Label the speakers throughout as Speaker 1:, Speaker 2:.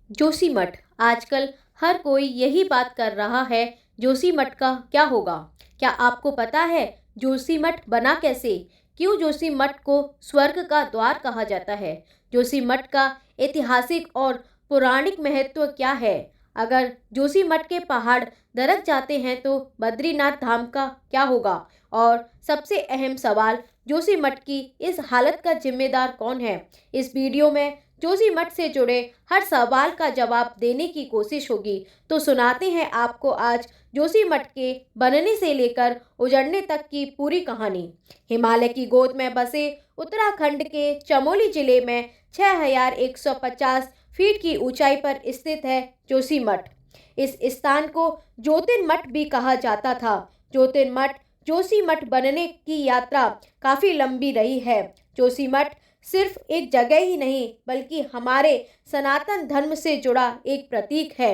Speaker 1: जोशीमठ। आजकल हर कोई यही बात कर रहा है, जोशीमठ का क्या होगा। क्या आपको पता है जोशीमठ बना कैसे? क्यों जोशीमठ को स्वर्ग का द्वार कहा जाता है? जोशीमठ का ऐतिहासिक और पौराणिक महत्व क्या है? अगर जोशीमठ के पहाड़ दरक जाते हैं तो बद्रीनाथ धाम का क्या होगा? और सबसे अहम सवाल, जोशीमठ की इस हालत का जिम्मेदार कौन है? इस वीडियो में जोशीमठ से जुड़े हर सवाल का जवाब देने की कोशिश होगी। तो सुनाते हैं आपको आज जोशीमठ के बनने से लेकर उजड़ने तक की पूरी कहानी। हिमालय की गोद में बसे उत्तराखंड के चमोली जिले में 6150 फीट की ऊंचाई पर स्थित है जोशीमठ। इस स्थान को ज्योतिर्मठ भी कहा जाता था। ज्योतिर्मठ जोशीमठ बनने की यात्रा काफी लंबी रही है। जोशीमठ सिर्फ एक जगह ही नहीं बल्कि हमारे सनातन धर्म से जुड़ा एक प्रतीक है।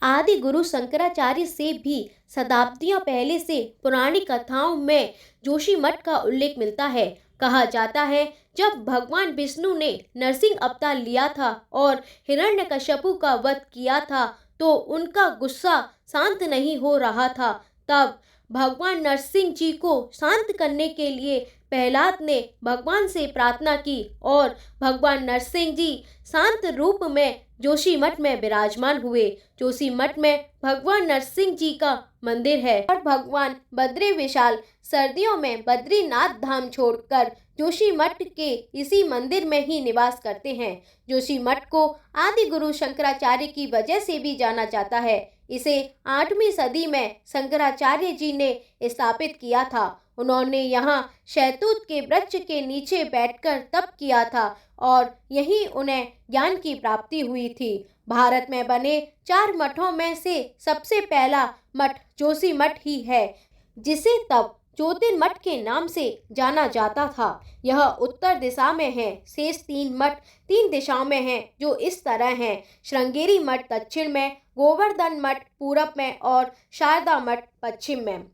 Speaker 1: आदि गुरु शंकराचार्य से भी शताब्दियों पहले से पुरानी कथाओं में जोशीमठ का उल्लेख मिलता है। कहा जाता है जब भगवान विष्णु ने नरसिंह अवतार लिया था और हिरण्यकश्यपु का वध किया था तो उनका गुस्सा शांत नहीं हो रहा था। तब भगवान नरसिंह जी को शांत करने के लिए प्रहलाद ने भगवान से प्रार्थना की और भगवान नरसिंह जी शांत रूप में जोशीमठ में विराजमान हुए। जोशीमठ में भगवान नरसिंह जी का मंदिर है और भगवान बद्री विशाल सर्दियों में बद्रीनाथ धाम छोड़कर जोशीमठ के इसी मंदिर में ही निवास करते हैं। जोशीमठ को आदि गुरु शंकराचार्य की वजह से भी जाना जाता है। इसे 8वीं सदी में शंकराचार्य जी ने स्थापित किया था। उन्होंने यहाँ शहतूत के वृक्ष के नीचे बैठकर तप किया था और यहीं उन्हें ज्ञान की प्राप्ति हुई थी। भारत में बने 4 मठों में से सबसे पहला मठ जोशीमठ ही है, जिसे तब ज्योतिर्मठ के नाम से जाना जाता था। यह उत्तर दिशा में है। शेष 3 मठ 3 दिशाओं में हैं, जो इस तरह हैं: श्रृंगेरी मठ दक्षिण में, गोवर्धन मठ पूरब में और शारदा मठ पश्चिम में।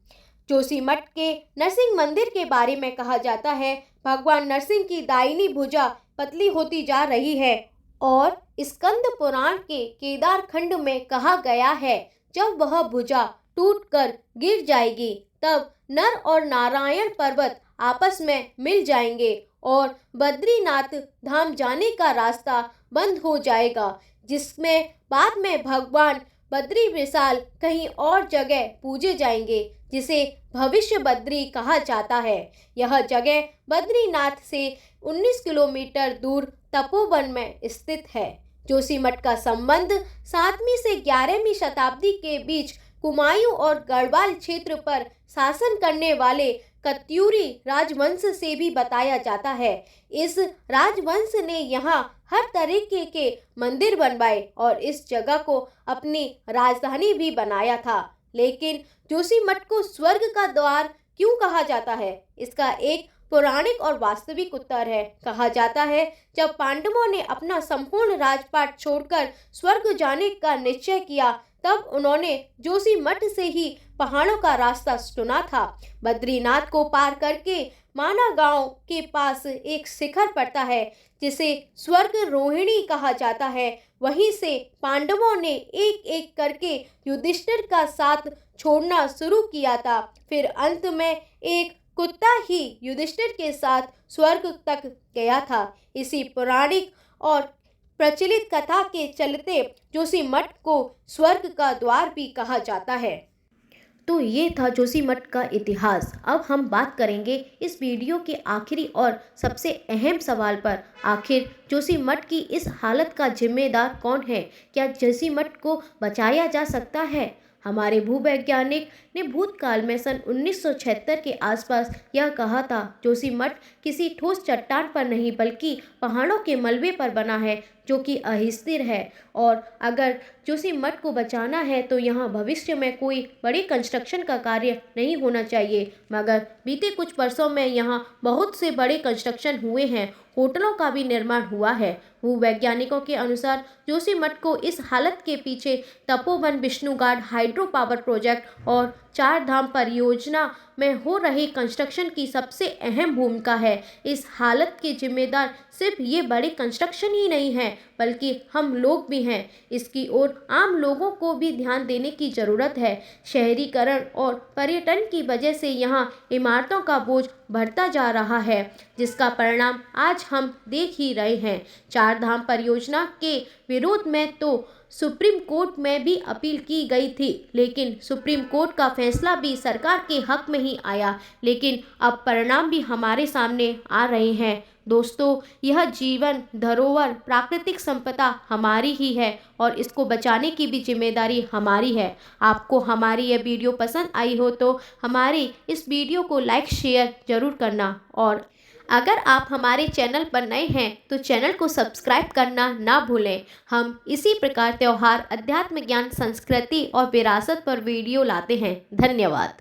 Speaker 1: जोशीमठ के नरसिंह मंदिर के बारे में कहा जाता है, भगवान नरसिंह की दाहिनी भुजा पतली होती जा रही है और स्कंद पुराण के केदार खंड में कहा गया है जब वह भुजा टूटकर गिर जाएगी तब नर और नारायण पर्वत आपस में मिल जाएंगे और बद्रीनाथ धाम जाने का रास्ता बंद हो जाएगा, जिसमें बाद में भगवान बद्री विशाल कहीं और जगह पूजे जाएंगे, जिसे भविष्य बद्री कहा जाता है। यह जगह बद्रीनाथ से 19 किलोमीटर दूर तपोवन में स्थित है। जोशीमठ का संबंध 7वीं से 11वीं शताब्दी के बीच कुमायूं और गढ़वाल क्षेत्र पर शासन करने वाले कत्यूरी राजवंश से भी बताया जाता है। इस राजवंश ने यहाँ हर तरीके के मंदिर बनवाए और इस जगह को अपनी राजधानी भी बनाया था। लेकिन जोशीमठ को स्वर्ग का द्वार क्यों कहा जाता है? इसका एक पौराणिक और वास्तविक उत्तर है। कहा जाता है जब पांडवों ने अपना संपूर्ण राजपाट छोड़कर स्वर्ग जाने का निश्चय किया तब उन्होंने जोशीमठ से ही पहाड़ों का रास्ता चुना था। बद्रीनाथ को पार करके माना गांव के पास एक शिखर पड़ता है जिसे स्वर्ग रोहिणी कहा जाता है। वहीं से पांडवों ने एक एक करके युधिष्ठिर का साथ छोड़ना शुरू किया था। फिर अंत में एक कुत्ता ही युधिष्ठिर के साथ स्वर्ग तक गया था। इसी पौराणिक और प्रचलित कथा के चलते जोशीमठ को स्वर्ग का द्वार भी कहा जाता है। तो ये था जोशीमठ का इतिहास। अब हम बात करेंगे इस वीडियो के आखिरी और सबसे अहम सवाल पर, आखिर जोशीमठ की इस हालत का जिम्मेदार कौन है? क्या जोशीमठ को बचाया जा सकता है? हमारे भूवैज्ञानिक ने भूतकाल में सन 1976 के आसपास यह कहा था, जोशीमठ किसी ठोस चट्टान पर नहीं बल्कि पहाड़ों के मलबे पर बना है जो कि अस्थिर है और अगर जोशीमठ को बचाना है तो यहाँ भविष्य में कोई बड़ी कंस्ट्रक्शन का कार्य नहीं होना चाहिए। मगर बीते कुछ वर्षों में यहाँ बहुत से बड़े कंस्ट्रक्शन हुए हैं, होटलों का भी निर्माण हुआ है। भूवैज्ञानिकों के अनुसार जोशीमठ को इस हालत के पीछे Tapovan, Vishnughat hydro power project और चार धाम परियोजना में हो रही कंस्ट्रक्शन की सबसे अहम भूमिका है। इस हालत के जिम्मेदार सिर्फ ये बड़े कंस्ट्रक्शन ही नहीं है, बल्कि हम लोग भी हैं। इसकी ओर आम लोगों को भी ध्यान देने की ज़रूरत है। शहरीकरण और पर्यटन की वजह से यहाँ इमारतों का बोझ बढ़ता जा रहा है, जिसका परिणाम आज हम देख ही रहे हैं। चार धाम परियोजना के विरोध में तो सुप्रीम कोर्ट में भी अपील की गई थी, लेकिन सुप्रीम कोर्ट का फैसला भी सरकार के हक में ही आया। लेकिन अब परिणाम भी हमारे सामने आ रहे हैं। दोस्तों, यह जीवन धरोहर प्राकृतिक संपदा हमारी ही है और इसको बचाने की भी जिम्मेदारी हमारी है। आपको हमारी यह वीडियो पसंद आई हो तो हमारी इस वीडियो को लाइक शेयर जरूर करना, और अगर आप हमारे चैनल पर नए हैं तो चैनल को सब्सक्राइब करना ना भूलें। हम इसी प्रकार त्यौहार, अध्यात्म ज्ञान, संस्कृति और विरासत पर वीडियो लाते हैं। धन्यवाद।